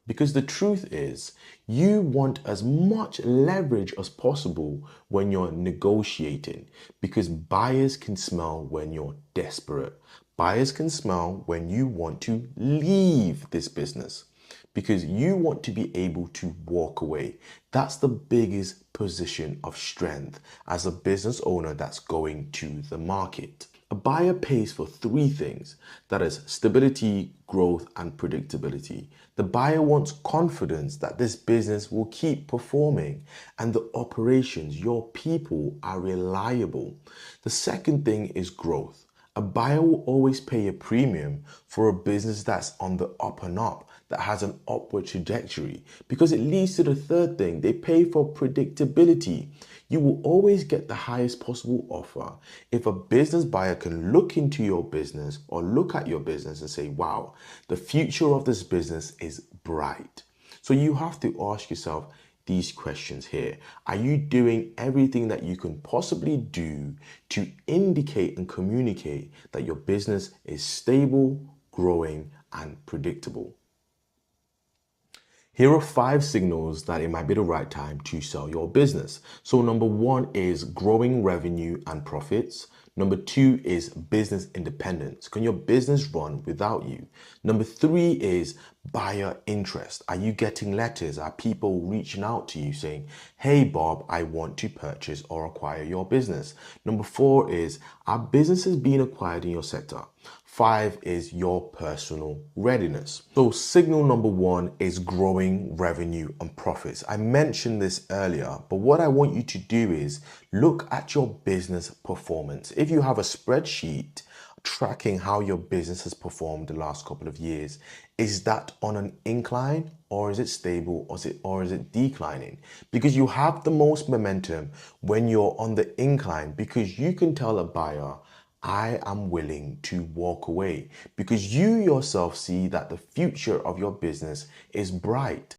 Because the truth is, you want as much leverage as possible when you're negotiating, because buyers can smell when you're desperate. Buyers can smell when you want to leave this business, because you want to be able to walk away. That's the biggest position of strength as a business owner that's going to the market. A buyer pays for three things, that is stability, growth, and predictability. The buyer wants confidence that this business will keep performing and the operations, your people, are reliable. The second thing is growth. A buyer will always pay a premium for a business that's on the up and up, that has an upward trajectory, because it leads to the third thing. They pay for predictability. You will always get the highest possible offer if a business buyer can look into your business or look at your business and say, wow, the future of this business is bright. So you have to ask yourself these questions here. Are you doing everything that you can possibly do to indicate and communicate that your business is stable, growing, and predictable? Here are 5 signals that it might be the right time to sell your business. So number 1 is growing revenue and profits. Number 2 is business independence. Can your business run without you? Number 3 is buyer interest. Are you getting letters? Are people reaching out to you saying, hey Bob, I want to purchase or acquire your business? Number 4 is, are businesses being acquired in your sector? 5 is your personal readiness. So signal number 1 is growing revenue and profits. I mentioned this earlier, but what I want you to do is look at your business performance. If you have a spreadsheet tracking how your business has performed the last couple of years, is that on an incline, or is it stable, or is it declining? Because you have the most momentum when you're on the incline, because you can tell a buyer, I am willing to walk away, because you yourself see that the future of your business is bright.